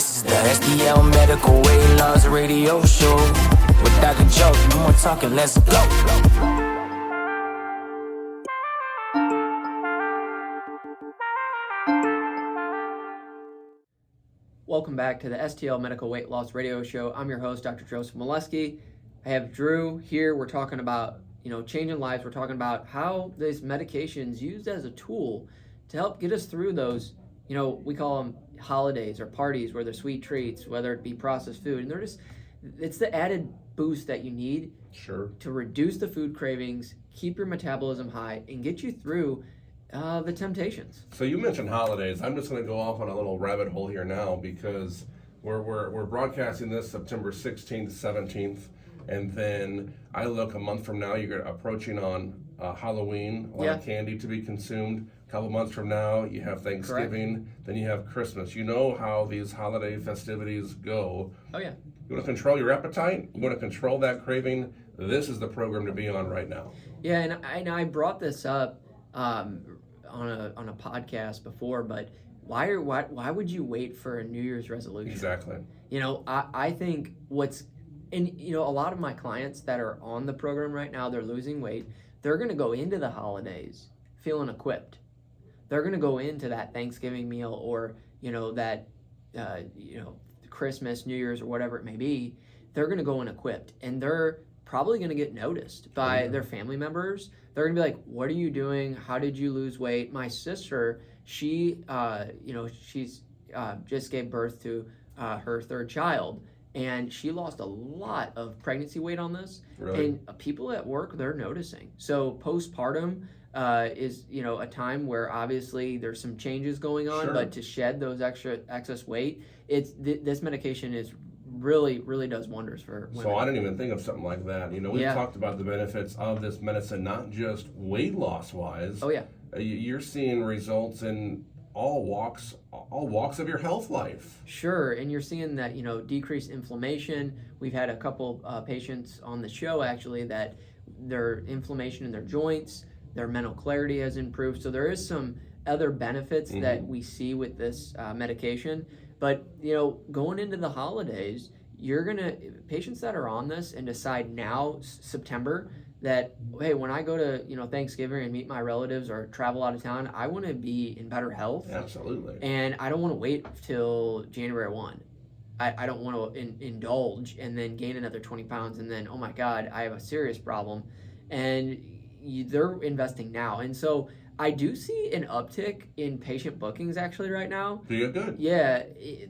This is the STL Medical Weight Loss radio show. With Dr. Joe, no more talking, let's go. Welcome back to the STL Medical Weight Loss radio show. I'm your host, Dr. Joseph Molesky. I have Drew here. We're talking about, changing lives. We're talking about how this medication's used as a tool to help get us through those, we call them holidays or parties where they're sweet treats, whether it be processed food. And it's the added boost that you need to reduce the food cravings, keep your metabolism high, and get you through the temptations. So you mentioned holidays. I'm just going to go off on a little rabbit hole here now because we're broadcasting this September 16th, 17th, and then I look a month from now, you're approaching on Halloween, a lot of candy to be consumed. A couple months from now, you have Thanksgiving, then you have Christmas. You know how these holiday festivities go. Oh, yeah. You want to control your appetite? You want to control that craving? This is the program to be on right now. Yeah, and I brought this up on a podcast before, but why would you wait for a New Year's resolution? Exactly. I think a lot of my clients that are on the program right now, they're losing weight. They're going to go into the holidays feeling equipped. They're going to go into that Thanksgiving meal or that Christmas, New Year's, or whatever it may be. They're going to go in equipped, and they're probably going to get noticed by their family members. They're going to be like, what are you doing? How did you lose weight? My sister, she's just gave birth to her third child, and she lost a lot of pregnancy weight on this. Really? And people at work, they're noticing. So postpartum is a time where obviously there's some changes going on, but to shed those excess weight, this medication is really does wonders for women. So I didn't even think of something like that. We've talked about the benefits of this medicine, not just weight loss wise. Oh yeah. You're seeing results in all walks of your health life. Sure, and you're seeing that decreased inflammation. We've had a couple patients on the show actually that their inflammation in their joints, their mental clarity has improved. So there is some other benefits that we see with this medication. But going into the holidays, patients that are on this and decide now, September, that hey, when I go to Thanksgiving and meet my relatives or travel out of town, I want to be in better health. Absolutely. And I don't want to wait till January 1. I don't want to indulge and then gain another 20 pounds and then, oh my God, I have a serious problem. And they're investing now. And so I do see an uptick in patient bookings actually right now. Do you? Good. Yeah,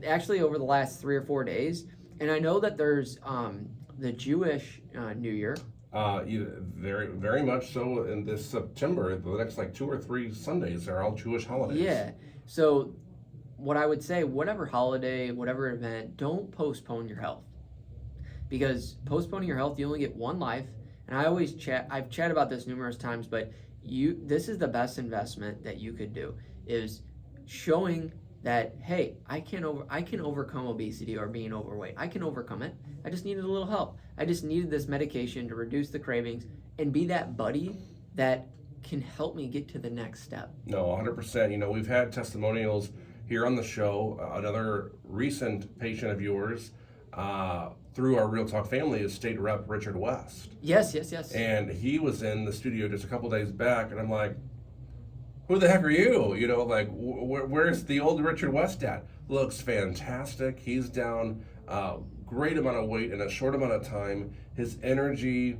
actually over the last 3 or 4 days. And I know that there's the Jewish New Year. Very, very much so in this September. The next 2 or 3 Sundays are all Jewish holidays. Yeah. So what I would say, whatever holiday, whatever event, don't postpone your health. Because postponing your health, you only get one life. And I've chatted about this numerous times, but this is the best investment that you could do, is showing that, hey, I can overcome obesity or being overweight. I can overcome it. I just needed a little help. I just needed this medication to reduce the cravings and be that buddy that can help me get to the next step. No, 100%. We've had testimonials here on the show. Another recent patient of yours, through our Real Talk family, is State Rep Richard West. Yes. And he was in the studio just a couple days back, and I'm like, who the heck are you? Where's the old Richard West at? Looks fantastic. He's down a great amount of weight in a short amount of time. His energy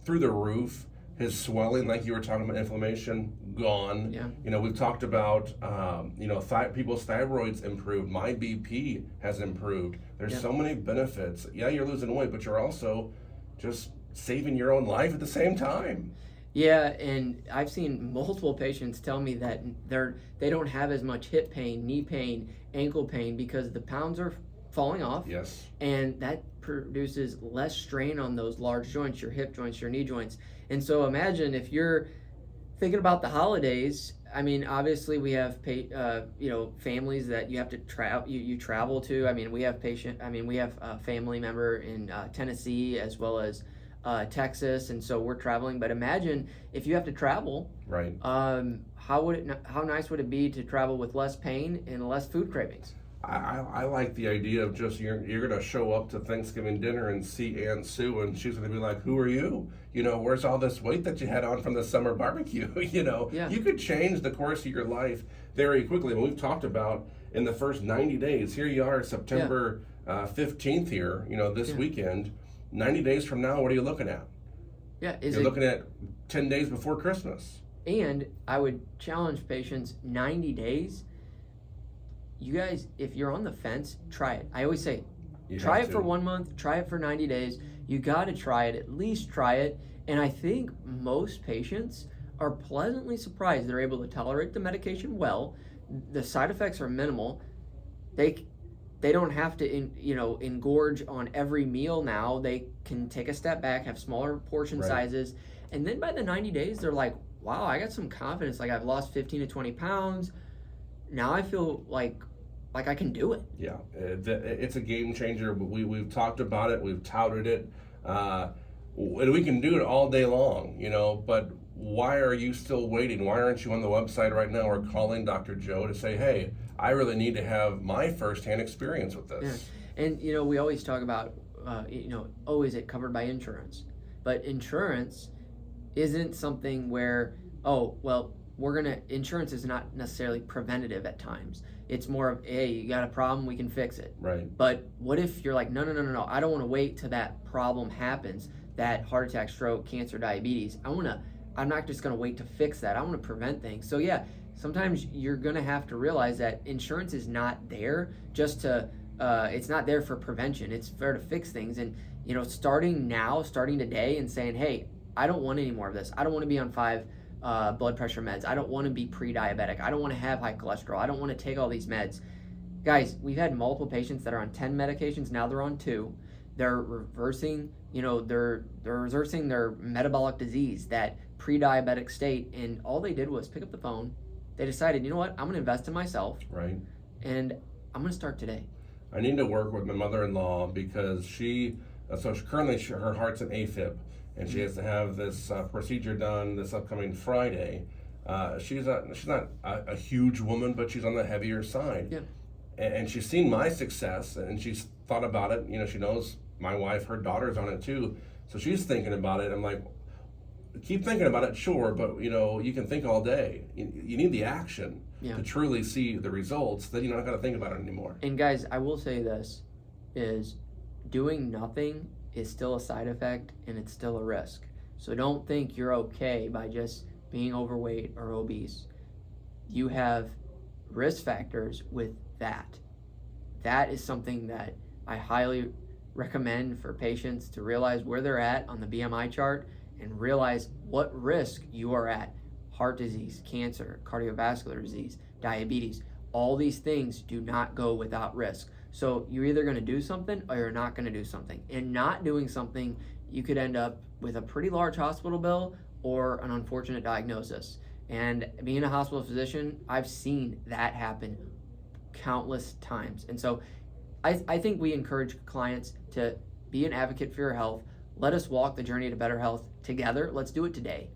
through the roof. His swelling, like you were talking about, inflammation, gone. Yeah. We've talked about, people's thyroids improved. My BP has improved. There's so many benefits. Yeah, you're losing weight, but you're also just saving your own life at the same time. Yeah, and I've seen multiple patients tell me that they don't have as much hip pain, knee pain, ankle pain because the pounds are falling off. Yes. And that produces less strain on those large joints, your hip joints, your knee joints. And so imagine if you're thinking about the holidays. I mean, obviously we have families that you have to travel to. I mean, we have a family member in Tennessee as well as Texas, and so we're traveling. But imagine if you have to travel. Right. How nice would it be to travel with less pain and less food cravings? I like the idea of just you're going to show up to Thanksgiving dinner and see Aunt Sue, and she's going to be like, "Who are you? You know, where's all this weight that you had on from the summer barbecue?" You know, you could change the course of your life very quickly. And we've talked about in the first 90 days. Here you are, September 15th here. You know, this weekend. 90 days from now, what are you looking at? Yeah, you're looking at 10 days before Christmas. And I would challenge patients, 90 days. You guys, if you're on the fence, try it. I always say, try it for 1 month, try it for 90 days. You got to try it, at least try it. And I think most patients are pleasantly surprised they're able to tolerate the medication well. The side effects are minimal. They don't have to engorge on every meal now. They can take a step back, have smaller portion sizes. And then by the 90 days, they're like, wow, I got some confidence. Like I've lost 15 to 20 pounds. Now I feel like I can do it. Yeah, it's a game changer. We've talked about it. We've touted it. And we can do it all day long, you know, but why are you still waiting? Why aren't you on the website right now or calling Dr. Joe to say, hey, I really need to have my firsthand experience with this? Yeah. And, you know, we always talk about, oh, is it covered by insurance? But insurance isn't something where, oh, well, insurance is not necessarily preventative at times. It's more of, hey, you got a problem, we can fix it. Right. But what if you're like, no, I don't want to wait till that problem happens, that heart attack, stroke, cancer, diabetes. I'm not just going to wait to fix that. I want to prevent things. So yeah, sometimes you're going to have to realize that insurance is not there just to, it's not there for prevention. It's there to fix things. And, you know, starting today and saying, hey, I don't want any more of this. I don't want to be on 5 blood pressure meds. I don't want to be pre-diabetic. I don't want to have high cholesterol. I don't want to take all these meds. Guys, we've had multiple patients that are on 10 medications. Now they're on 2. They're reversing, they're reversing their metabolic disease, that pre-diabetic state. And all they did was pick up the phone. They decided, you know what, I'm going to invest in myself. Right. And I'm going to start today. I need to work with my mother-in-law because currently her heart's an AFib. And she has to have this procedure done this upcoming Friday. She's not a huge woman, but she's on the heavier side. Yeah. And she's seen my success, and she's thought about it. You know, she knows my wife, her daughter's on it too. So she's thinking about it. I'm like, keep thinking about it, sure, but you can think all day. You need the action to truly see the results. Then you're not going to think about it anymore. And guys, I will say this, is doing nothing is still a side effect and it's still a risk. So don't think you're okay by just being overweight or obese. You have risk factors with that. That is something that I highly recommend for patients to realize where they're at on the BMI chart and realize what risk you are at. Heart disease, cancer, cardiovascular disease, diabetes. All these things do not go without risk. So you're either going to do something or you're not going to do something. And not doing something, you could end up with a pretty large hospital bill or an unfortunate diagnosis. And being a hospital physician, I've seen that happen countless times. And so I think we encourage clients to be an advocate for your health. Let us walk the journey to better health together. Let's do it today.